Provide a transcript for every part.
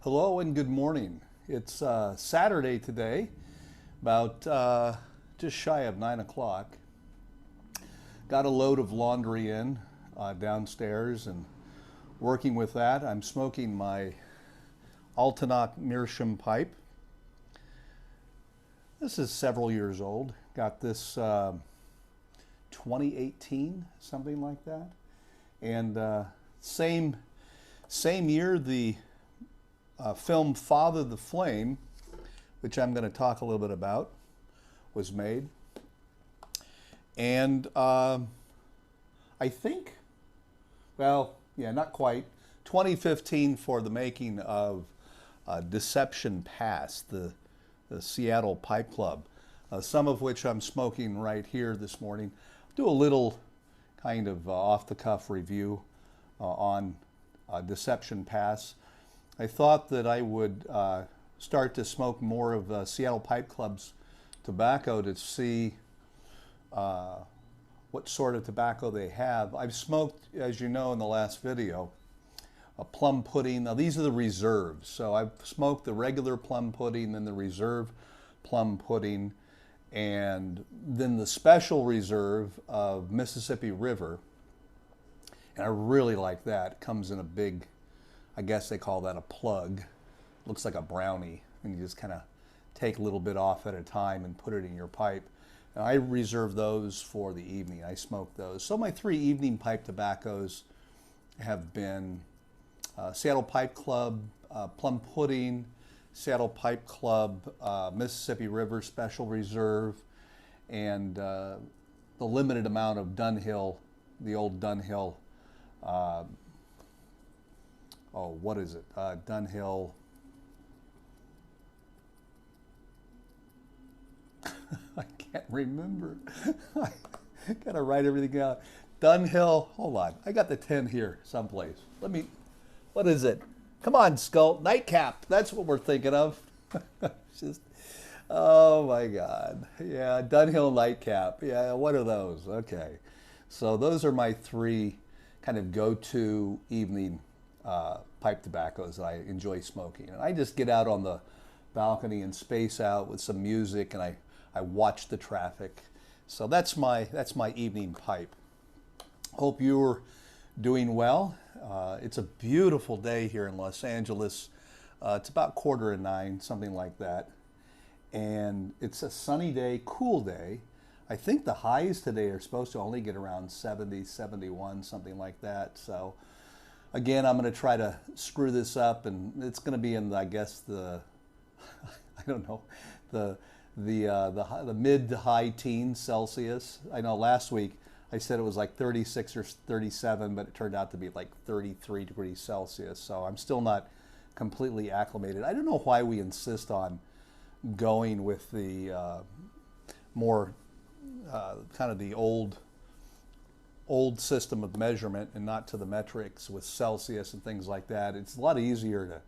Hello and good morning. It's Saturday today, about just shy of 9 o'clock. Got a load of laundry in downstairs and working with that. I'm smoking my Altanach Meerschaum pipe. This is several years old. Got this 2018, something like that. And same year, the film Father the Flame, which I'm going to talk a little bit about, was made. And I think, well, yeah, not quite, 2015 for the making of Deception Pass, the Seattle Pipe Club, some of which I'm smoking right here this morning. Do a little kind of off-the-cuff review on Deception Pass. I thought that I would start to smoke more of Seattle Pipe Club's tobacco to see what sort of tobacco they have. I've smoked, as you know in the last video, a plum pudding. Now these are the reserves. So I've smoked the regular plum pudding, then the reserve plum pudding, and then the special reserve of Mississippi River. And I really like that. It comes in a big, I guess they call that a plug. Looks like a brownie, and you just kind of take a little bit off at a time and put it in your pipe. And I reserve those for the evening. I smoke those. So my three evening pipe tobaccos have been Seattle Pipe Club, Plum Pudding, Seattle Pipe Club, Mississippi River Special Reserve, and the limited amount of Dunhill, the old Dunhill, what is it? Dunhill. I can't remember. I gotta write everything out. Dunhill, hold on. I got the 10 here someplace. What is it? Come on, Skull. Nightcap. That's what we're thinking of. Just, oh my God. Yeah, Dunhill Nightcap. Yeah, what are those? Okay. So those are my three kind of go-to evening pipe tobaccos that I enjoy smoking. And I just get out on the balcony and space out with some music, and I watch the traffic. So that's my evening pipe. Hope you're doing well. It's a beautiful day here in Los Angeles. It's about 8:45, something like that. And it's a sunny day, cool day. I think the highs today are supposed to only get around 70, 71, something like that. So again, I'm going to try to screw this up, and it's going to be in, I guess, the, I don't know, the mid to high teens Celsius. I know last week I said it was like 36 or 37, but it turned out to be like 33 degrees Celsius. So I'm still not completely acclimated. I don't know why we insist on going with the more kind of the old system of measurement and not to the metrics with Celsius and things like that. It's a lot easier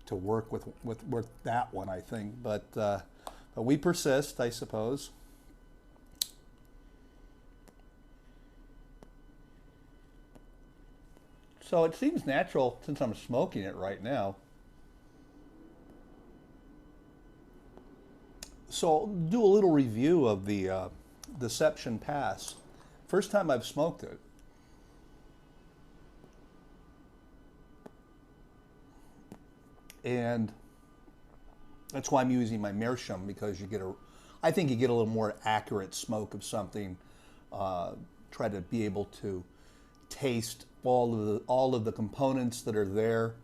to work with that one, I think. But we persist, I suppose. So it seems natural, since I'm smoking it right now. So I'll do a little review of the Deception Pass. First time I've smoked it. And that's why I'm using my Meerschaum, because I think you get a little more accurate smoke of something. Try to be able to taste all of the components that are there,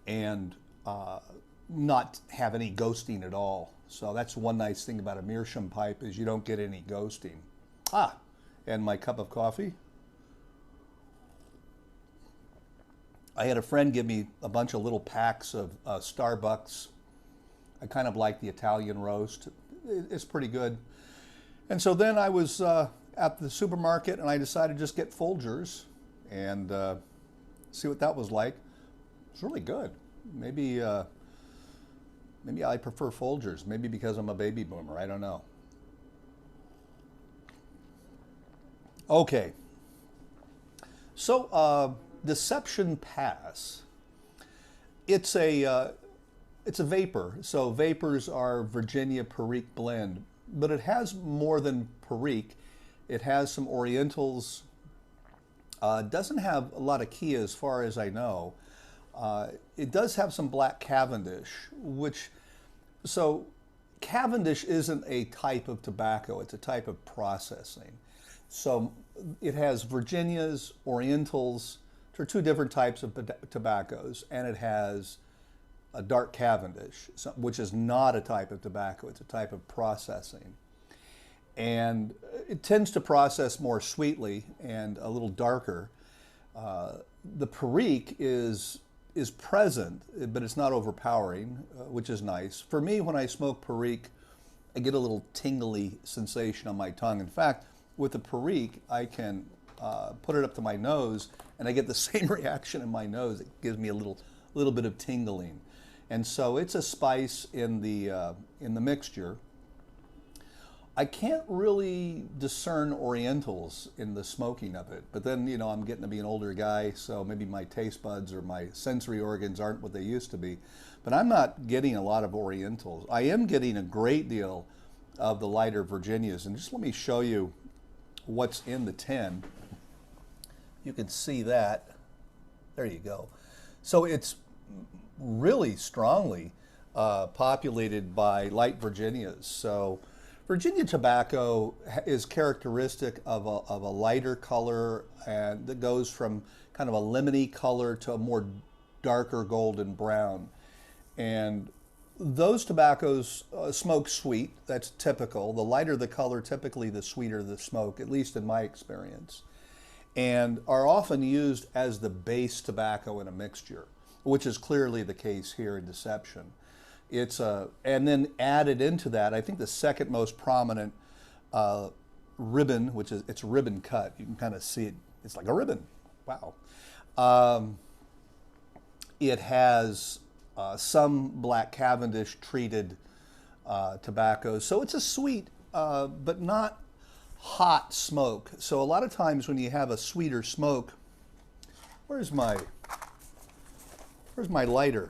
and not have any ghosting at all. So that's one nice thing about a Meerschaum pipe, is you don't get any ghosting. And my cup of coffee. I had a friend give me a bunch of little packs of Starbucks. I kind of like the Italian roast. It's pretty good. And so then I was at the supermarket, and I decided to just get Folgers and see what that was like. It's really good. Maybe I prefer Folgers. Maybe because I'm a baby boomer. I don't know. Okay. So Deception Pass It's a vapor. So vapors are Virginia Perique blend, but it has more than Perique. It has some Orientals. Doesn't have a lot of Kia as far as I know. It does have some black Cavendish, which, so Cavendish isn't a type of tobacco, it's a type of processing. So it has Virginias, Orientals, which are two different types of tobaccos, and it has a dark Cavendish, which is not a type of tobacco, it's a type of processing. And it tends to process more sweetly and a little darker. The Perique is present, but it's not overpowering, which is nice. For me, when I smoke Perique, I get a little tingly sensation on my tongue. In fact, with the Perique, I can put it up to my nose, and I get the same reaction in my nose. It gives me a little bit of tingling, and so it's a spice in the mixture. I can't really discern Orientals in the smoking of it, but then, I'm getting to be an older guy, so maybe my taste buds or my sensory organs aren't what they used to be. But I'm not getting a lot of Orientals. I am getting a great deal of the lighter Virginias, and just let me show you what's in the tin. You can see that. There you go. So it's really strongly populated by light Virginias. So Virginia tobacco is characteristic of a lighter color, and that goes from kind of a lemony color to a more darker golden brown. And those tobaccos smoke sweet. That's typical. The lighter the color, typically the sweeter the smoke, at least in my experience, and are often used as the base tobacco in a mixture, which is clearly the case here in Deception. And then added into that, I think the second most prominent ribbon, which is, it's ribbon cut. You can kind of see it. It's like a ribbon. Wow. It has some black Cavendish treated tobaccos. So it's a sweet, but not hot smoke. So a lot of times when you have a sweeter smoke, where's my lighter?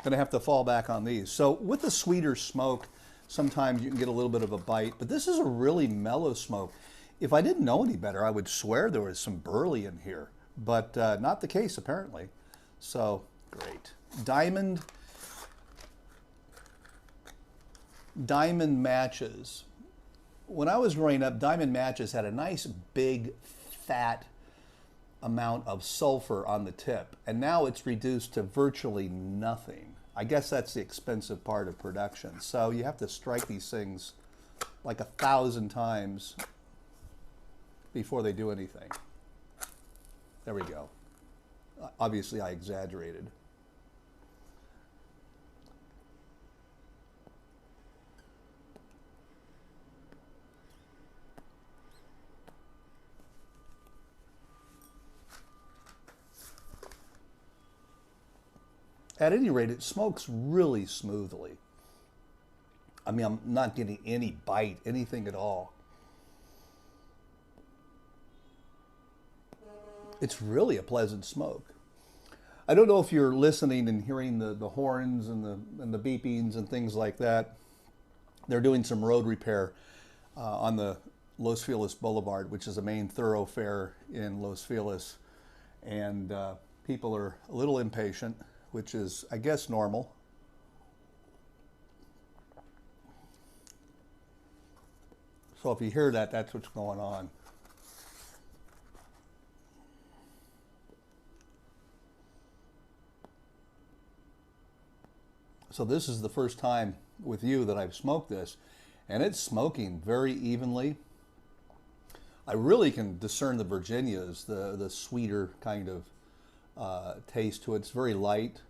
Going to have to fall back on these. So with the sweeter smoke, sometimes you can get a little bit of a bite, but this is a really mellow smoke. If I didn't know any better, I would swear there was some burley in here, but not the case apparently. So great. Diamond matches. When I was growing up, Diamond matches had a nice big fat amount of sulfur on the tip, and now it's reduced to virtually nothing. I guess that's the expensive part of production. So you have to strike these things like 1,000 times before they do anything. There we go. Obviously I exaggerated. At any rate, it smokes really smoothly. I mean, I'm not getting any bite, anything at all. It's really a pleasant smoke. I don't know if you're listening and hearing the horns and the beepings and things like that. They're doing some road repair on the Los Feliz Boulevard, which is a main thoroughfare in Los Feliz. And people are a little impatient, which is, I guess, normal. So if you hear that, that's what's going on. So this is the first time with you that I've smoked this, and it's smoking very evenly. I really can discern the Virginias, the sweeter kind of taste to it. It's very light.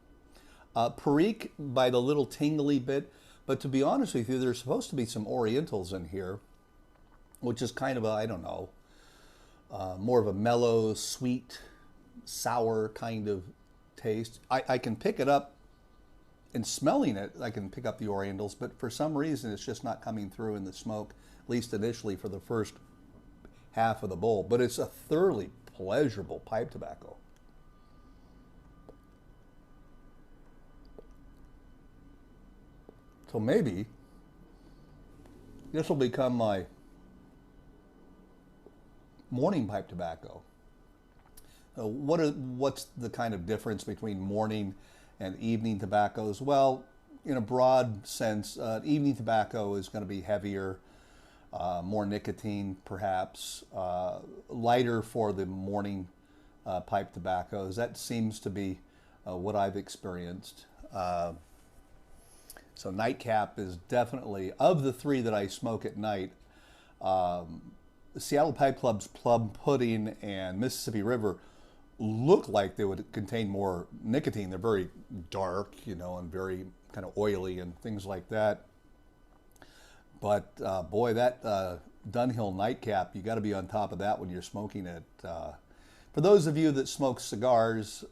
Perique by the little tingly bit, but to be honest with you, there's supposed to be some Orientals in here, which is kind of a, I don't know, more of a mellow, sweet, sour kind of taste. I can pick it up in smelling it. I can pick up the Orientals, but for some reason it's just not coming through in the smoke, at least initially for the first half of the bowl. But it's a thoroughly pleasurable pipe tobacco. So maybe this will become my morning pipe tobacco. What's the kind of difference between morning and evening tobaccos? Well, in a broad sense, evening tobacco is going to be heavier, more nicotine perhaps, lighter for the morning pipe tobaccos. That seems to be what I've experienced. So Nightcap is definitely, of the three that I smoke at night, Seattle Pipe Club's Plum Pudding and Mississippi River look like they would contain more nicotine. They're very dark, and very kind of oily and things like that. But boy, that Dunhill Nightcap, you got to be on top of that when you're smoking it. For those of you that smoke cigars,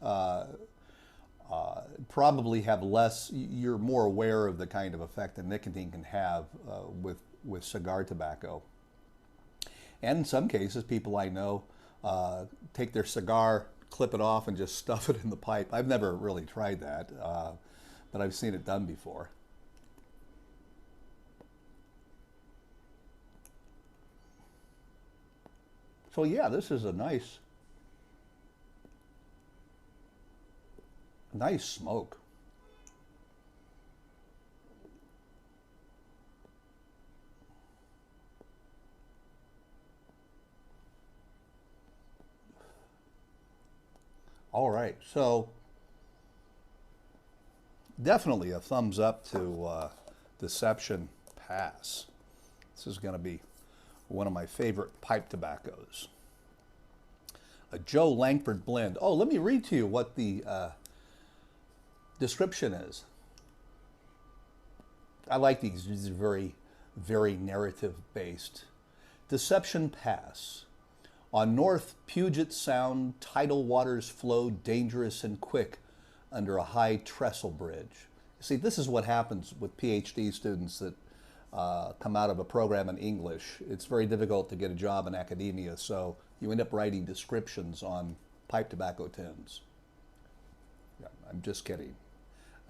probably have less, you're more aware of the kind of effect that nicotine can have with cigar tobacco. And in some cases, people I know take their cigar, clip it off, and just stuff it in the pipe. I've never really tried that, but I've seen it done before. So yeah, this is a nice smoke. All right, so definitely a thumbs up to Deception Pass. This is going to be one of my favorite pipe tobaccos. A Joe Langford blend. Oh, let me read to you what the description is. I like these. These are very, very narrative based. Deception Pass. On North Puget Sound, tidal waters flow dangerous and quick under a high trestle bridge. See, this is what happens with PhD students that come out of a program in English. It's very difficult to get a job in academia, so you end up writing descriptions on pipe tobacco tins. Yeah, I'm just kidding.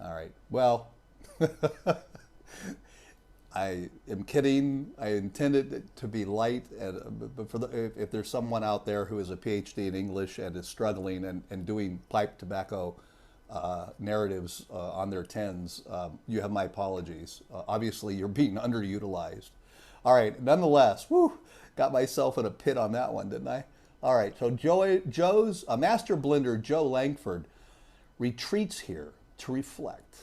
All right, well, I am kidding. I intended it to be light, but if there's someone out there who is a PhD in English and is struggling and doing pipe tobacco narratives on their tins, you have my apologies. Obviously, you're being underutilized. All right, nonetheless, got myself in a pit on that one, didn't I? All right, so Joe's master blender, Joe Langford, retreats here to reflect.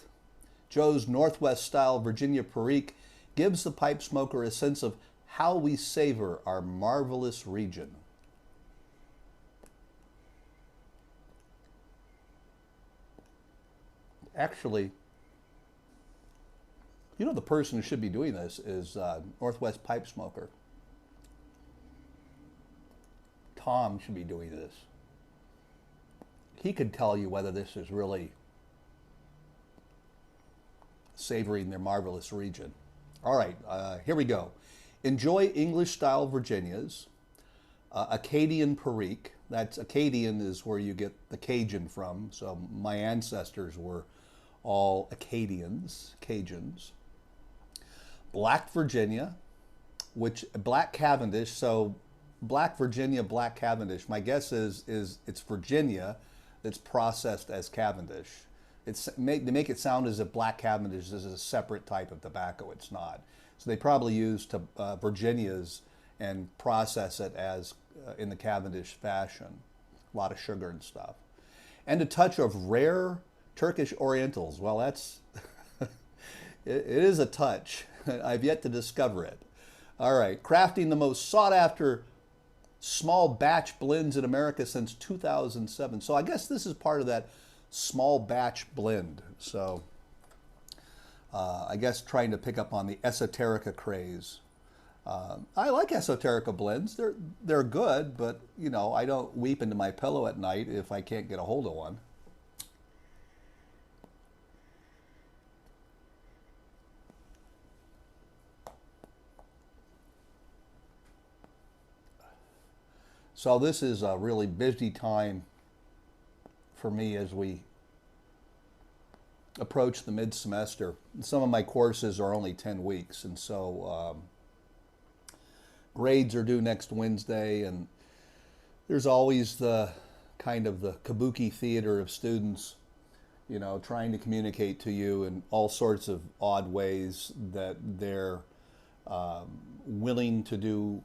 Joe's Northwest-style Virginia Perique gives the pipe smoker a sense of how we savor our marvelous region. Actually, the person who should be doing this is Northwest Pipe Smoker. Tom should be doing this. He could tell you whether this is really savoring their marvelous region. All right, here we go. Enjoy English-style Virginias. Acadian Perique. That's Acadian is where you get the Cajun from. So my ancestors were all Acadians, Cajuns. Black Virginia, Black Cavendish. So Black Virginia, Black Cavendish. My guess is it's Virginia that's processed as Cavendish. They make it sound as if Black Cavendish is a separate type of tobacco. It's not. So they probably use Virginias and process it as in the Cavendish fashion. A lot of sugar and stuff. And a touch of rare Turkish Orientals. Well, that's it is a touch. I've yet to discover it. All right, crafting the most sought after small batch blends in America since 2007. So I guess this is part of that small batch blend. So I guess trying to pick up on the esoterica craze. I like esoterica blends. They're good, but I don't weep into my pillow at night if I can't get a hold of one. So this is a really busy time for me as we approach the mid-semester. Some of my courses are only 10 weeks, and so grades are due next Wednesday, and there's always the kind of the kabuki theater of students, you know, trying to communicate to you in all sorts of odd ways that they're willing to do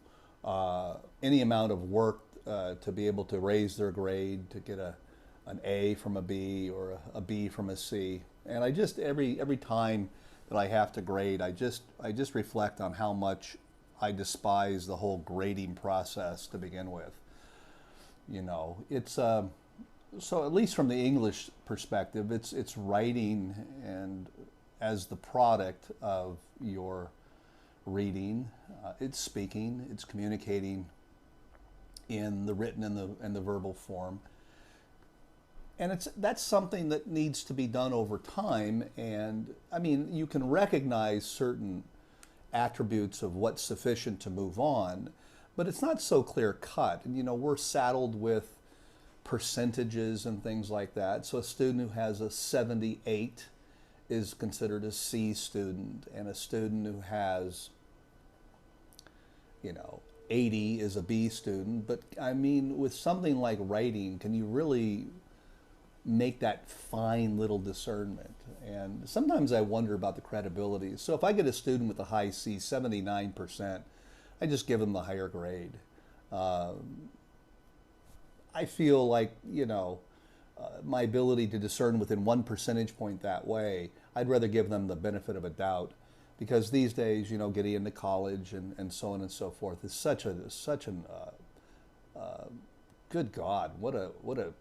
any amount of work to be able to raise their grade, to get an A from a B or a B from a C. And I just every time that I have to grade, I just reflect on how much I despise the whole grading process to begin with. You know, it's so at least from the English perspective, it's writing and as the product of your reading, it's speaking, it's communicating in the written and the verbal form. And that's something that needs to be done over time. And I mean, you can recognize certain attributes of what's sufficient to move on, but it's not so clear cut. And you know, we're saddled with percentages and things like that. So a student who has a 78 is considered a C student, and a student who has, you know, 80 is a B student. But I mean, with something like writing, can you really make that fine little discernment? And sometimes I wonder about the credibility. So if I get a student with a high C, 79%, I just give them the higher grade. I feel like, you know, my ability to discern within 1 percentage point that way, I'd rather give them the benefit of a doubt, because these days, you know, getting into college and so on and so forth is such an good God, what a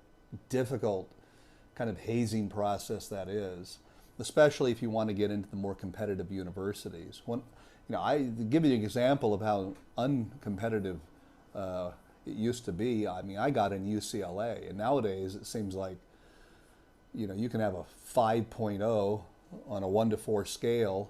difficult kind of hazing process that is, especially if you want to get into the more competitive universities. When, you know, I give you an example of how uncompetitive it used to be. I mean, I got in UCLA, and nowadays it seems like, you know, you can have a 5.0 on a 1 to 4 scale,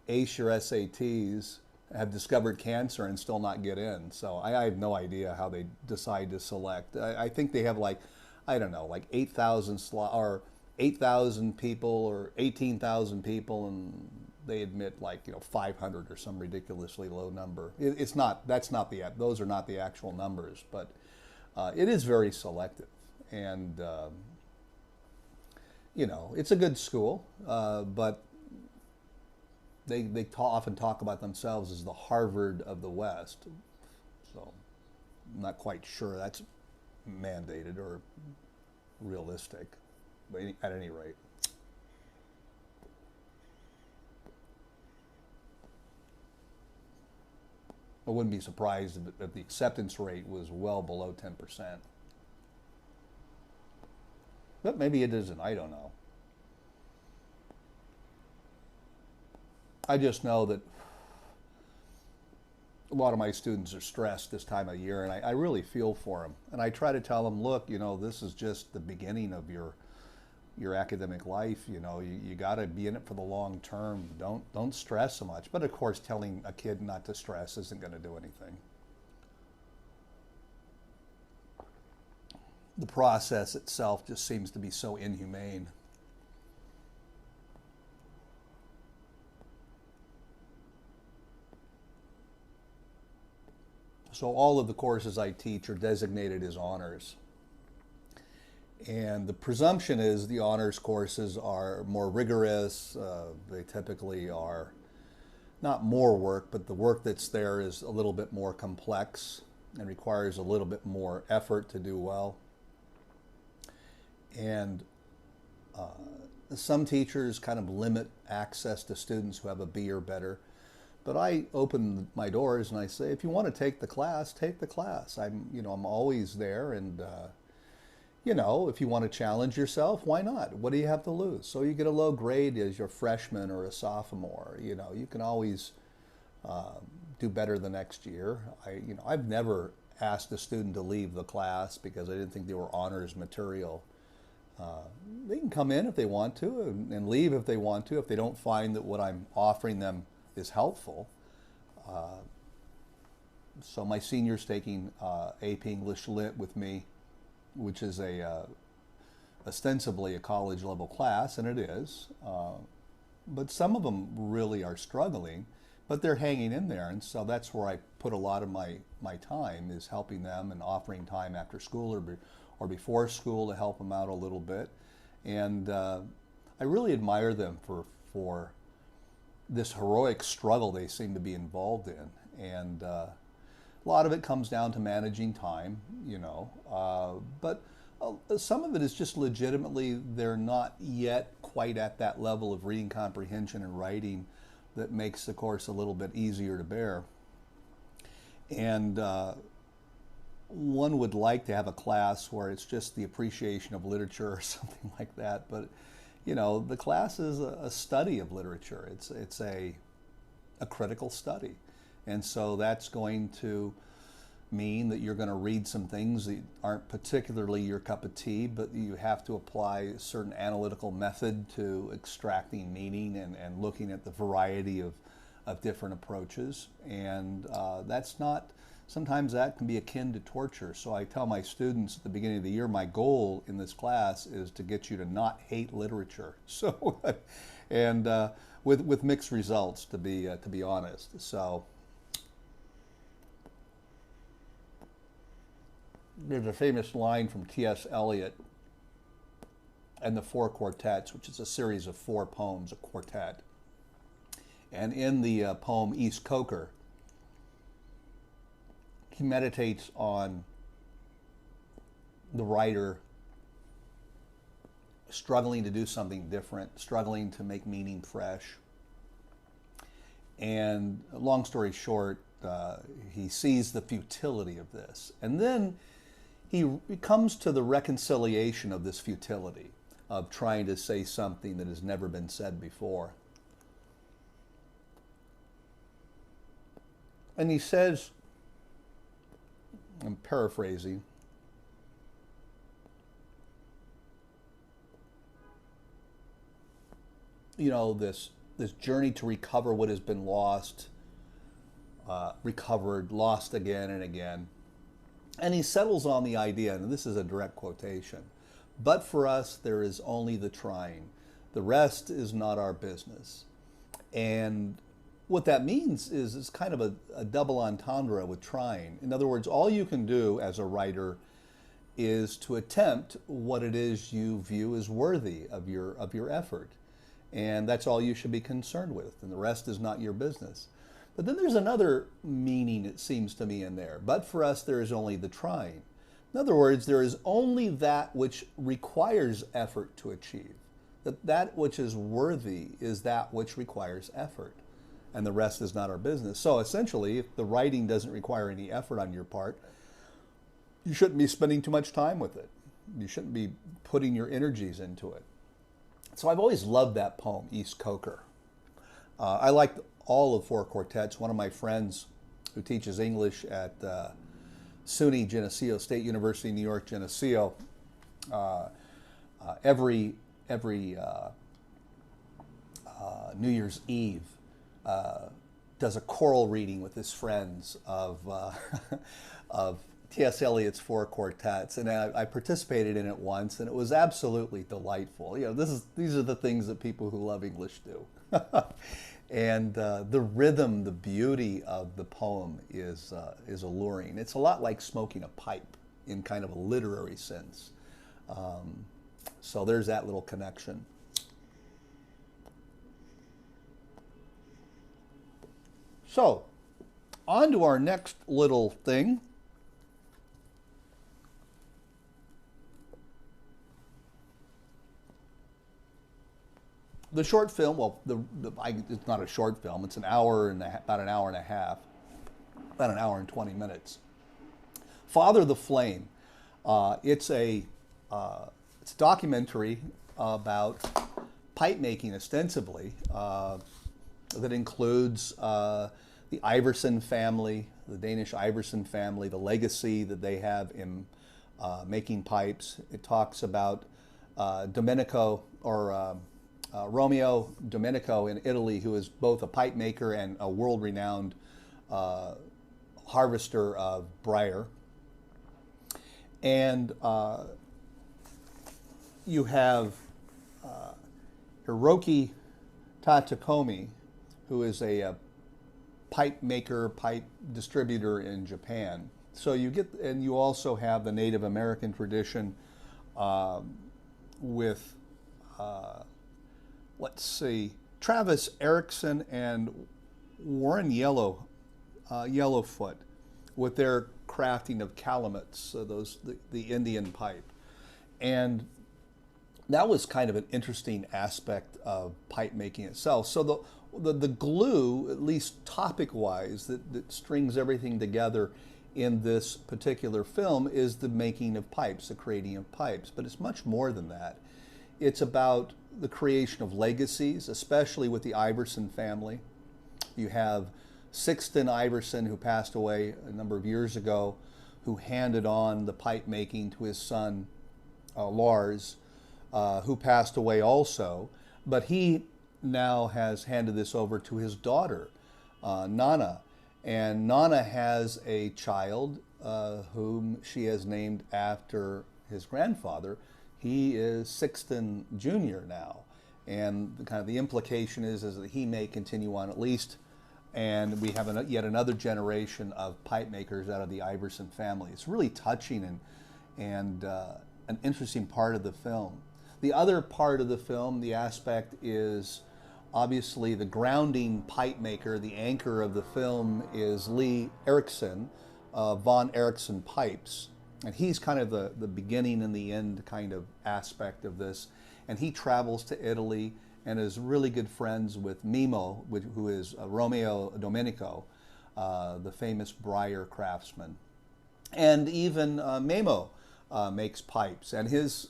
ace your SATs, have discovered cancer, and still not get in. So I have no idea how they decide to select. I think they have like, I don't know, like 8,000 or 8,000 people or 18,000 people, and they admit like, you know, 500 or some ridiculously low number. It's not, those are not the actual numbers, but it is very selective. And, you know, it's a good school, but they often talk about themselves as the Harvard of the West. So I'm not quite sure that's mandated or realistic, but at any rate. I wouldn't be surprised if the acceptance rate was well below 10%. But maybe it isn't, I don't know. I just know that a lot of my students are stressed this time of year, and I really feel for them. And I try to tell them, look, you know, this is just the beginning of your academic life. You know, you got to be in it for the long term. Don't stress so much. But of course, telling a kid not to stress isn't going to do anything. The process itself just seems to be so inhumane. So all of the courses I teach are designated as honors. And the presumption is the honors courses are more rigorous. They typically are not more work, but the work that's there is a little bit more complex and requires a little bit more effort to do well. And some teachers kind of limit access to students who have a B or better. But I open my doors and I say, if you want to take the class, take the class. I'm always there, and you know, if you want to challenge yourself, why not? What do you have to lose? So you get a low grade as your freshman or a sophomore. You know, you can always do better the next year. I've never asked a student to leave the class because I didn't think they were honors material. They can come in if they want to and leave if they want to, if they don't find that what I'm offering them is helpful. So my senior's taking AP English Lit with me, which is a ostensibly a college level class, and it is, but some of them really are struggling, but they're hanging in there. And so that's where I put a lot of my time, is helping them and offering time after school or before school to help them out a little bit. And I really admire them for this heroic struggle they seem to be involved in. And a lot of it comes down to managing time, but some of it is just legitimately they're not yet quite at that level of reading comprehension and writing that makes the course a little bit easier to bear. And one would like to have a class where it's just the appreciation of literature or something like that, but the class is a study of literature. It's a critical study, and so that's going to mean that you're going to read some things that aren't particularly your cup of tea, but you have to apply a certain analytical method to extracting meaning and looking at the variety of different approaches. And sometimes that can be akin to torture. So I tell my students at the beginning of the year, my goal in this class is to get you to not hate literature. So, and with mixed results, to be honest. So there's a famous line from T.S. Eliot and the Four Quartets, which is a series of 4 poems, a quartet. And in the poem East Coker, he meditates on the writer struggling to do something different, struggling to make meaning fresh. And long story short, he sees the futility of this. And then he comes to the reconciliation of this futility, of trying to say something that has never been said before. And he says, I'm paraphrasing, this journey to recover what has been lost, recovered, lost again and again. And he settles on the idea, and this is a direct quotation, but for us there is only the trying. The rest is not our business. And what that means is it's kind of a double entendre with trying. In other words, all you can do as a writer is to attempt what it is you view as worthy of your effort. And that's all you should be concerned with, and the rest is not your business. But then there's another meaning, it seems to me, in there. But for us, there is only the trying. In other words, there is only that which requires effort to achieve. That which is worthy is that which requires effort, and the rest is not our business. So essentially, if the writing doesn't require any effort on your part, you shouldn't be spending too much time with it. You shouldn't be putting your energies into it. So I've always loved that poem, East Coker. I like all of 4 quartets. One of my friends who teaches English at SUNY Geneseo, State University of New York, Geneseo, every New Year's Eve does a choral reading with his friends of T.S. Eliot's 4 quartets, and I participated in it once, and it was absolutely delightful. These are the things that people who love English do. And the rhythm, the beauty of the poem is alluring. It's a lot like smoking a pipe in kind of a literary sense. So there's that little connection. So, on to our next little thing. The short film, well, it's not a short film. It's about an hour and a half, about an hour and 20 minutes. Father the Flame. It's a documentary about pipe making, ostensibly, that includes the Iverson family, the Danish Iverson family, the legacy that they have in making pipes. It talks about Romeo Domenico in Italy, who is both a pipe maker and a world-renowned harvester of briar. And, you have Hiroki Tatakomi, who is a pipe maker, pipe distributor in Japan. So you get, and you also have the Native American tradition with, let's see, Travis Erickson and Warren Yellowfoot, with their crafting of calumets, the Indian pipe. And that was kind of an interesting aspect of pipe making itself. So the glue, at least topic-wise, that strings everything together in this particular film is the making of pipes, the creating of pipes. But it's much more than that. It's about the creation of legacies, especially with the Iverson family. You have Sixten Iverson, who passed away a number of years ago, who handed on the pipe making to his son, Lars, who passed away also. But he now has handed this over to his daughter, Nana. And Nana has a child whom she has named after his grandfather. He is Sixten Jr. now. And the implication is that he may continue on at least. And we have yet another generation of pipe makers out of the Iverson family. It's really touching and an interesting part of the film. The other part of the film, the aspect, is obviously the grounding pipe maker. The anchor of the film is Lee Erickson, Von Erickson Pipes. And he's kind of the beginning and the end kind of aspect of this. And he travels to Italy and is really good friends with Mimo, who is Romeo Domenico, the famous briar craftsman. And even Memo makes pipes, and his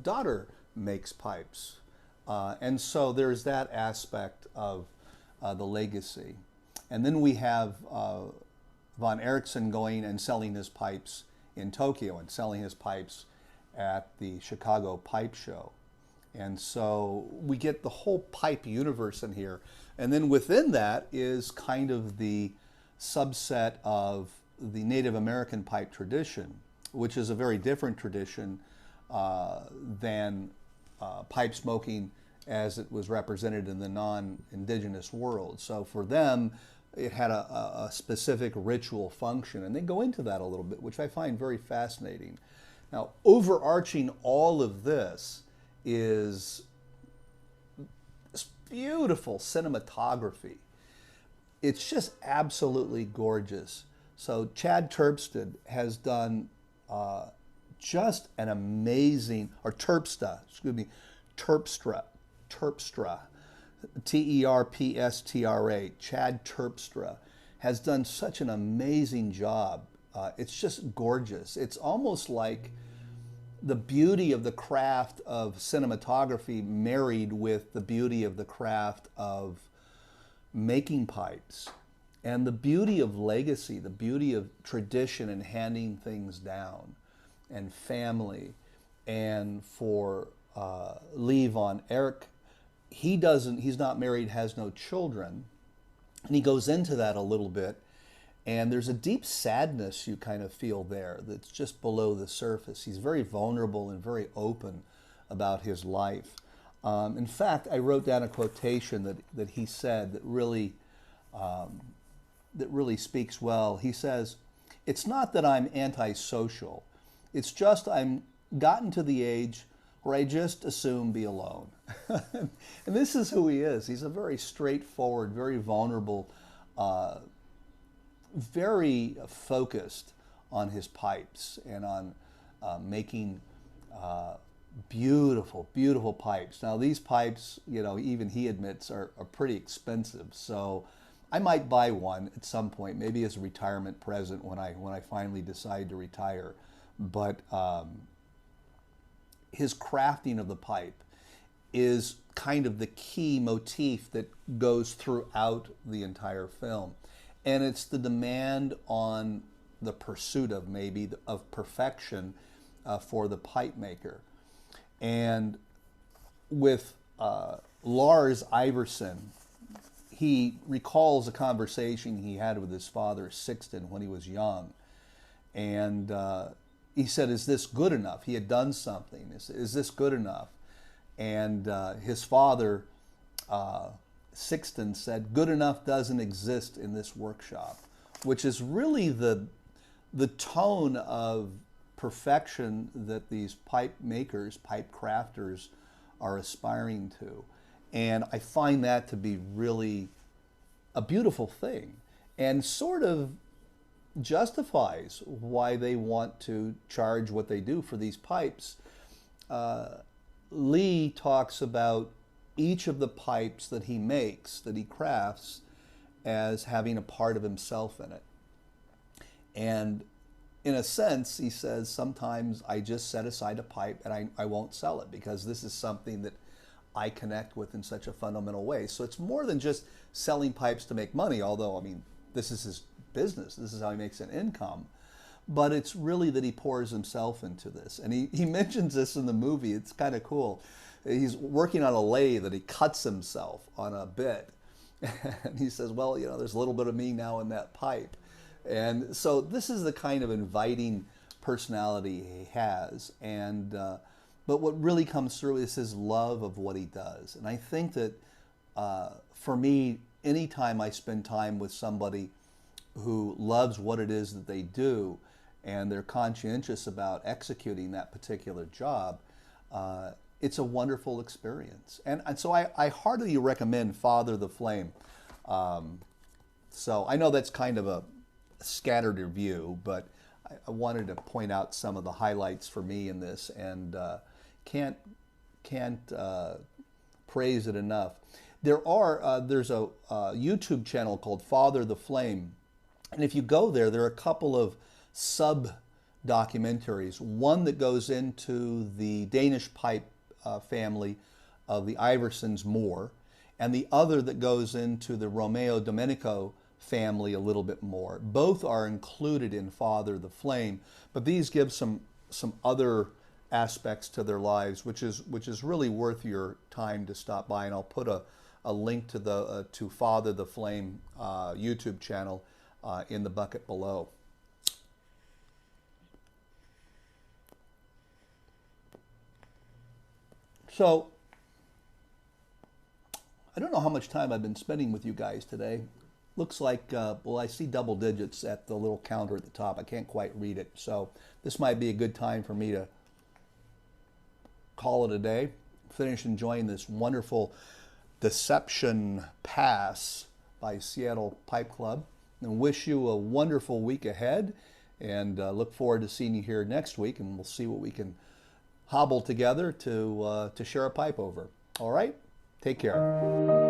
daughter makes pipes. And so there's that aspect of the legacy. And then we have Von Erickson going and selling his pipes in Tokyo and selling his pipes at the Chicago Pipe Show. And so we get the whole pipe universe in here. And then within that is kind of the subset of the Native American pipe tradition, which is a very different tradition than pipe smoking as it was represented in the non-indigenous world. So for them, it had a specific ritual function. And they go into that a little bit, which I find very fascinating. Now, overarching all of this is this beautiful cinematography. It's just absolutely gorgeous. So Chad Terpstra has done just an amazing, or Terpstra, Terpstra, T-E-R-P-S-T-R-A, Chad Terpstra has done such an amazing job. It's just gorgeous. It's almost like the beauty of the craft of cinematography married with the beauty of the craft of making pipes, and the beauty of legacy, the beauty of tradition and handing things down, and family. And for Lee Von Erck, he's not married, has no children, and he goes into that a little bit. And there's a deep sadness you kind of feel there that's just below the surface. He's very vulnerable and very open about his life. In fact, I wrote down a quotation that he said that really speaks well. He says, "It's not that I'm antisocial. It's just I'm gotten to the age where I just assume be alone." And this is who he is. He's a very straightforward, very vulnerable, very focused on his pipes and on making beautiful, beautiful pipes. Now these pipes, even he admits are pretty expensive. So I might buy one at some point, maybe as a retirement present when I finally decide to retire. But his crafting of the pipe is kind of the key motif that goes throughout the entire film. And it's the demand on the pursuit of of perfection for the pipe maker. And with Lars Iverson, he recalls a conversation he had with his father, Sixten, when he was young. And he said, is this good enough? He had done something. Is this good enough? And his father, Sixten, said, good enough doesn't exist in this workshop, which is really the tone of perfection that these pipe makers, pipe crafters are aspiring to. And I find that to be really a beautiful thing and sort of justifies why they want to charge what they do for these pipes. Lee talks about each of the pipes that he makes, that he crafts, as having a part of himself in it. And in a sense, he says, sometimes I just set aside a pipe and I won't sell it because this is something that I connect with in such a fundamental way. So it's more than just selling pipes to make money, although, I mean, this is his business. This is how he makes an income. But it's really that he pours himself into this. And he mentions this in the movie. It's kind of cool. He's working on a lathe that he cuts himself on a bit. And he says, well, you know, there's a little bit of me now in that pipe. And so this is the kind of inviting personality he has. And but what really comes through is his love of what he does. And I think that for me, anytime I spend time with somebody who loves what it is that they do and they're conscientious about executing that particular job, it's a wonderful experience. And so I heartily recommend Father the Flame. So I know that's kind of a scattered review, but I wanted to point out some of the highlights for me in this, and can't praise it enough. There's a YouTube channel called Father the Flame, and if you go there, there are a couple of sub-documentaries. One that goes into the Danish pipe family of the Iversons more, and the other that goes into the Romeo Domenico family a little bit more. Both are included in Father the Flame, but these give some other aspects to their lives, which is really worth your time to stop by. And I'll put a link to the to Father the Flame YouTube channel in the bucket below. So I don't know how much time I've been spending with you guys today. Looks like, well, I see double digits at the little counter at the top. I can't quite read it. So this might be a good time for me to call it a day. Finish enjoying this wonderful Deception Pass by Seattle Pipe Club. And wish you a wonderful week ahead. And look forward to seeing you here next week. And we'll see what we can hobble together to share a pipe over. All right? Take care.